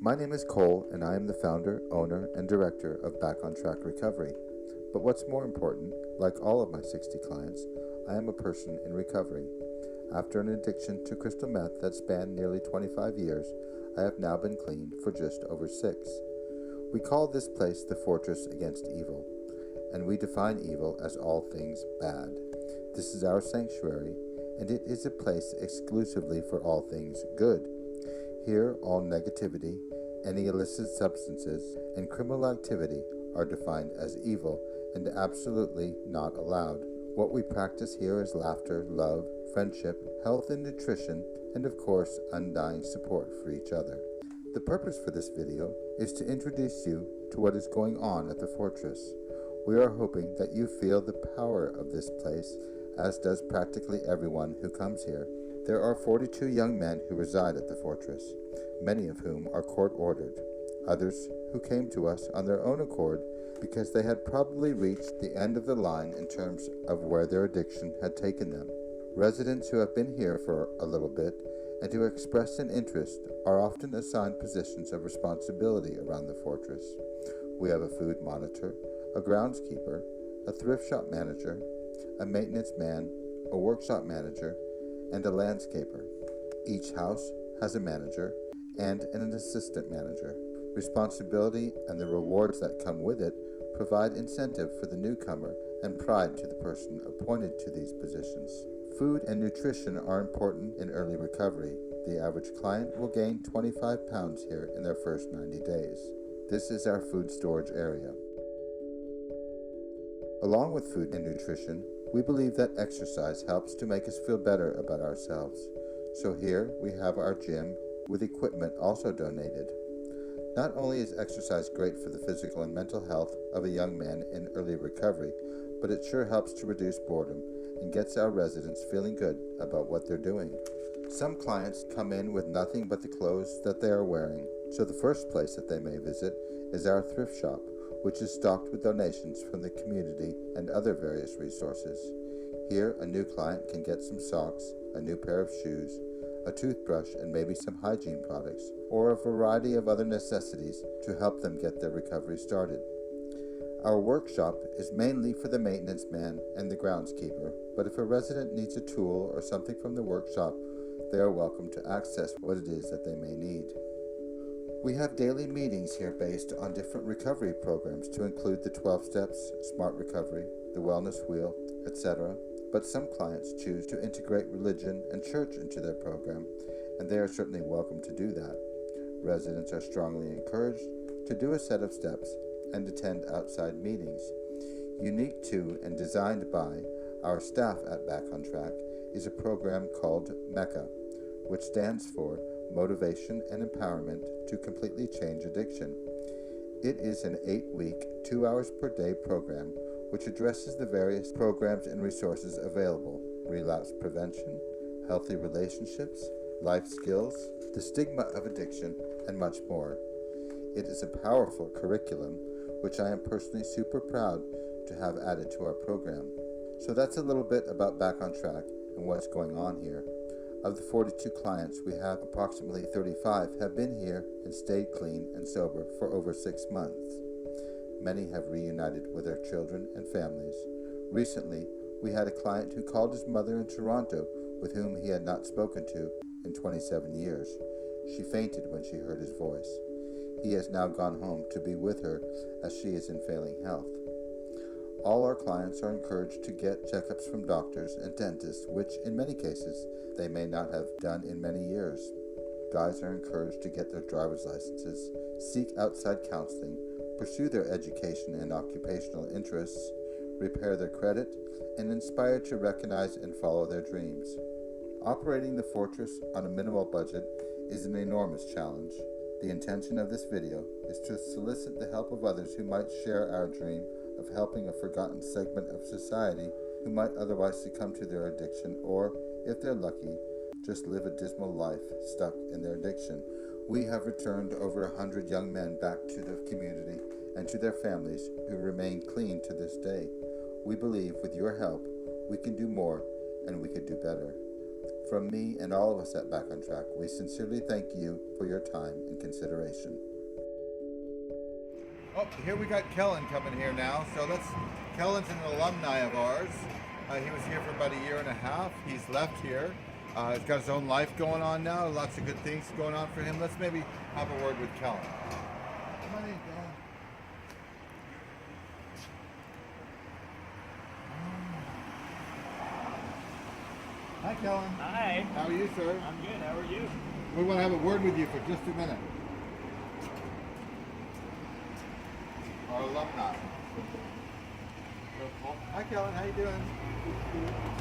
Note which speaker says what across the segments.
Speaker 1: My name is Cole, and I am the founder, owner, and director of Back on Track Recovery. But what's more important, like all of my 60 clients, I am a person in recovery. After an addiction to crystal meth that spanned nearly 25 years, I have now been clean for just over 6. We call this place the fortress against evil, and we define evil as all things bad. This is our sanctuary, and it is a place exclusively for all things good. Here, all negativity, any illicit substances, and criminal activity are defined as evil and absolutely not allowed. What we practice here is laughter, love, friendship, health and nutrition, and of course, undying support for each other. The purpose for this video is to introduce you to what is going on at the Fortress. We are hoping that you feel the power of this place, as does practically everyone who comes here. There are 42 young men who reside at the Fortress, many of whom are court-ordered. Others who came to us on their own accord because they had probably reached the end of the line in terms of where their addiction had taken them. Residents who have been here for a little bit and who express an interest are often assigned positions of responsibility around the Fortress. We have a food monitor, a groundskeeper, a thrift shop manager, a maintenance man, a workshop manager, and a landscaper. Each house has a manager and an assistant manager. Responsibility and the rewards that come with it provide incentive for the newcomer and pride to the person appointed to these positions. Food and nutrition are important in early recovery. The average client will gain 25 pounds here in their first 90 days. This is our food storage area. Along with food and nutrition, we believe that exercise helps to make us feel better about ourselves. So here we have our gym with equipment also donated. Not only is exercise great for the physical and mental health of a young man in early recovery, but it sure helps to reduce boredom and gets our residents feeling good about what they're doing. Some clients come in with nothing but the clothes that they are wearing, so the first place that they may visit is our thrift shop, which is stocked with donations from the community and other various resources. Here, a new client can get some socks, a new pair of shoes, a toothbrush, and maybe some hygiene products, or a variety of other necessities to help them get their recovery started. Our workshop is mainly for the maintenance man and the groundskeeper, but if a resident needs a tool or something from the workshop, they are welcome to access what it is that they may need. We have daily meetings here based on different recovery programs to include the 12 steps, smart recovery, the wellness wheel, etc. But some clients choose to integrate religion and church into their program, and they are certainly welcome to do that. Residents are strongly encouraged to do a set of steps and attend outside meetings. Unique to and designed by our staff at Back on Track is a program called MECCA, which stands for Motivation and Empowerment to Completely Change Addiction. It is an 8-week, 2 hours per day program which addresses the various programs and resources available: relapse prevention, healthy relationships, life skills, the stigma of addiction, and much more. It is a powerful curriculum which I am personally super proud to have added to our program. So that's a little bit about Back on Track and what's going on here. Of the 42 clients, we have approximately 35 have been here and stayed clean and sober for over 6 months. Many have reunited with their children and families. Recently, we had a client who called his mother in Toronto, with whom he had not spoken to in 27 years. She fainted when she heard his voice. He has now gone home to be with her as she is in failing health. All our clients are encouraged to get checkups from doctors and dentists, which in many cases they may not have done in many years. Guys are encouraged to get their driver's licenses, seek outside counseling, pursue their education and occupational interests, repair their credit, and inspire to recognize and follow their dreams. Operating the Fortress on a minimal budget is an enormous challenge. The intention of this video is to solicit the help of others who might share our dream of helping a forgotten segment of society who might otherwise succumb to their addiction or, if they're lucky, just live a dismal life stuck in their addiction. We have returned over 100 young men back to the community and to their families who remain clean to this day. We believe with your help, we can do more and we could do better. From me and all of us at Back on Track, we sincerely thank you for your time and consideration. Oh, here we got Kellen coming here now. Kellen's an alumni of ours. He was here for about a year and a half. He's left here. He's got his own life going on now. Lots of good things going on for him. Let's maybe have a word with Kellen. Come on in, Kellen. Hi, Kellen.
Speaker 2: Hi.
Speaker 1: How are you, sir?
Speaker 2: I'm good. How are you?
Speaker 1: We want to have a word with you for just a minute. Our alumni. Hi, Kellen. How you doing?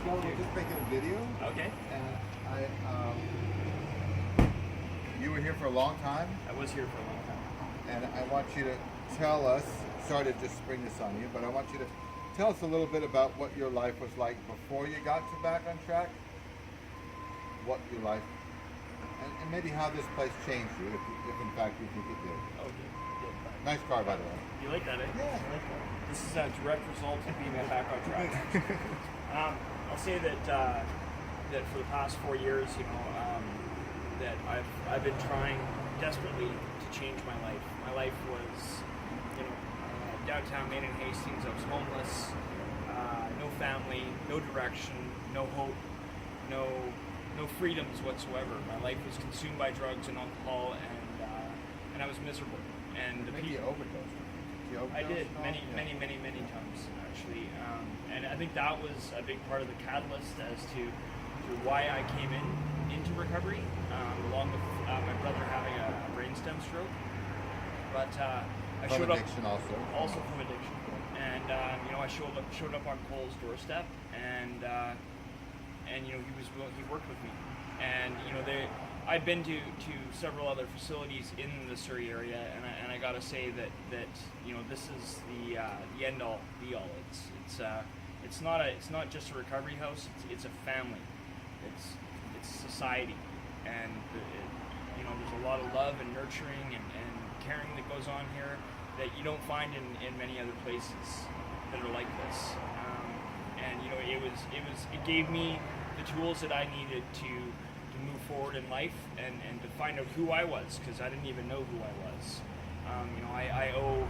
Speaker 1: Kellen, we're just making a video.
Speaker 2: Okay.
Speaker 1: And you were here for a long time,
Speaker 2: I was here for a long time.
Speaker 1: and I want you to tell us. Sorry to just spring this on you, but I want you to tell us a little bit about what your life was like before you got to Back on Track. What your life, and maybe how this place changed you, if in fact you think it did.
Speaker 2: Okay. Good.
Speaker 1: Nice car, by the way.
Speaker 2: You like that, eh?
Speaker 1: Yeah, I like that.
Speaker 2: This is a direct result of being back on track. I'll say that that for the past 4 years, that I've been trying desperately to change my life. My life was, downtown Maine and Hastings. I was homeless, no family, no direction, no hope, no freedoms whatsoever. My life was consumed by drugs and alcohol, and I was miserable. And
Speaker 1: Maybe you overdosed.
Speaker 2: I did many times actually, and I think that was a big part of the catalyst as to why I came into recovery, along with my brother having a brainstem stroke. But I
Speaker 1: From
Speaker 2: showed
Speaker 1: addiction
Speaker 2: up
Speaker 1: also.
Speaker 2: from addiction, and I showed up on Cole's doorstep, and he worked with me, and I'd been to several other facilities in the Surrey area, and I gotta say that this is the end all be all. It's not just a recovery house. It's a family. It's society, and there's a lot of love and nurturing and caring that goes on here that you don't find in many other places that are like this. It gave me the tools that I needed to move forward in life and to find out who I was, because I didn't even know who I was. I owe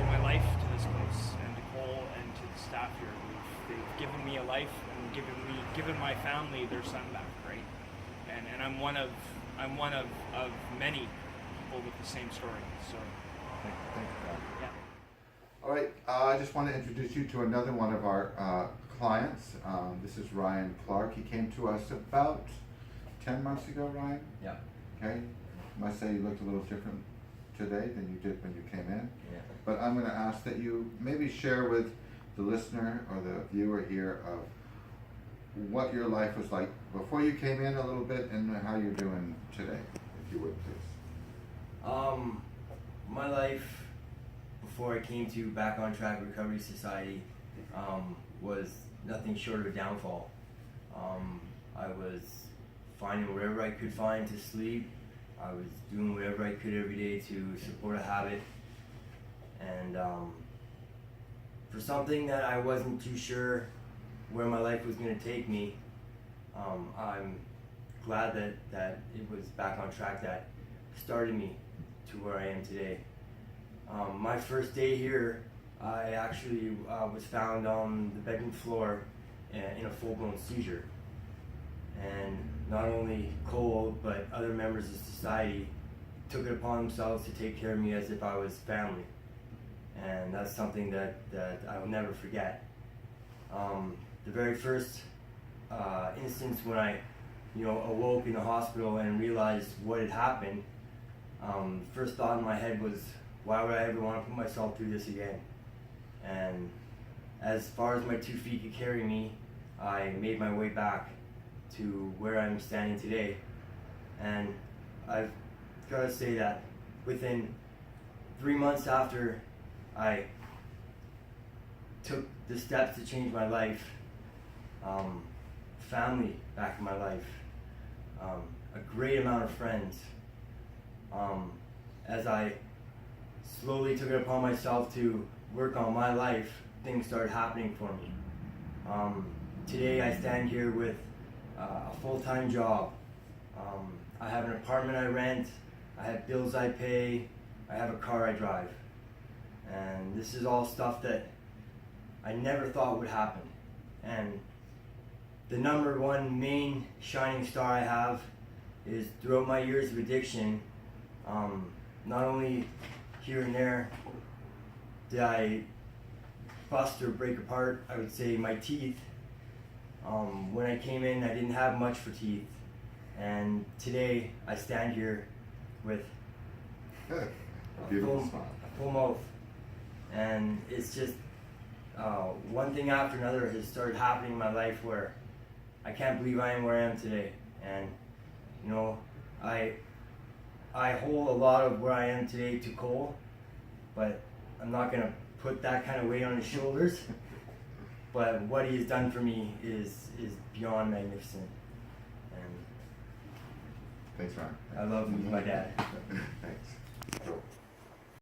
Speaker 2: my life to this place and to Cole and to the staff here. They've given me a life and given my family their son back, right? And I'm one of many people with the same story. So
Speaker 1: Thank you, God.
Speaker 2: yeah.
Speaker 1: All right, I just want to introduce you to another one of our clients. This is Ryan Clark. He came to us about 10 months ago, Ryan?
Speaker 3: Yeah.
Speaker 1: Okay. I must say you looked a little different today than you did when you came in.
Speaker 3: Yeah.
Speaker 1: But I'm going to ask that you maybe share with the listener or the viewer here of what your life was like before you came in a little bit and how you're doing today, if you would, please.
Speaker 3: My life before I came to Back on Track Recovery Society was nothing short of a downfall. I was finding whatever I could find to sleep. I was doing whatever I could every day to support a habit. And for something that I wasn't too sure where my life was going to take me, I'm glad that it was Back on Track that started me to where I am today. My first day here, I actually was found on the bedroom floor in a full-blown seizure. And not only Cole, but other members of society took it upon themselves to take care of me as if I was family. And that's something that I will never forget. The very first instance when I awoke in the hospital and realized what had happened, the first thought in my head was, why would I ever want to put myself through this again? And as far as my 2 feet could carry me, I made my way back to where I'm standing today. And I've got to say that within 3 months after I took the steps to change my life, family back in my life, a great amount of friends. As I slowly took it upon myself to work on my life, things started happening for me. Today I stand here with a full-time job. I have an apartment I rent. I have bills I pay. I have a car I drive. And this is all stuff that I never thought would happen. And the number one main shining star I have is throughout my years of addiction, not only here and there did I bust or break apart, I would say, my teeth. When I came in, I didn't have much for teeth. And today, I stand here with
Speaker 4: Good.
Speaker 3: a
Speaker 4: Beautiful
Speaker 3: full,
Speaker 4: smile.
Speaker 3: a full mouth. And it's just one thing after another has started happening in my life where I can't believe I am where I am today. And, you know, I hold a lot of where I am today to Cole, but I'm not going to put that kind of weight on his shoulders. But what he has done for me is beyond magnificent. And
Speaker 4: Thanks, Ryan.
Speaker 3: I love my dad.
Speaker 4: Thanks.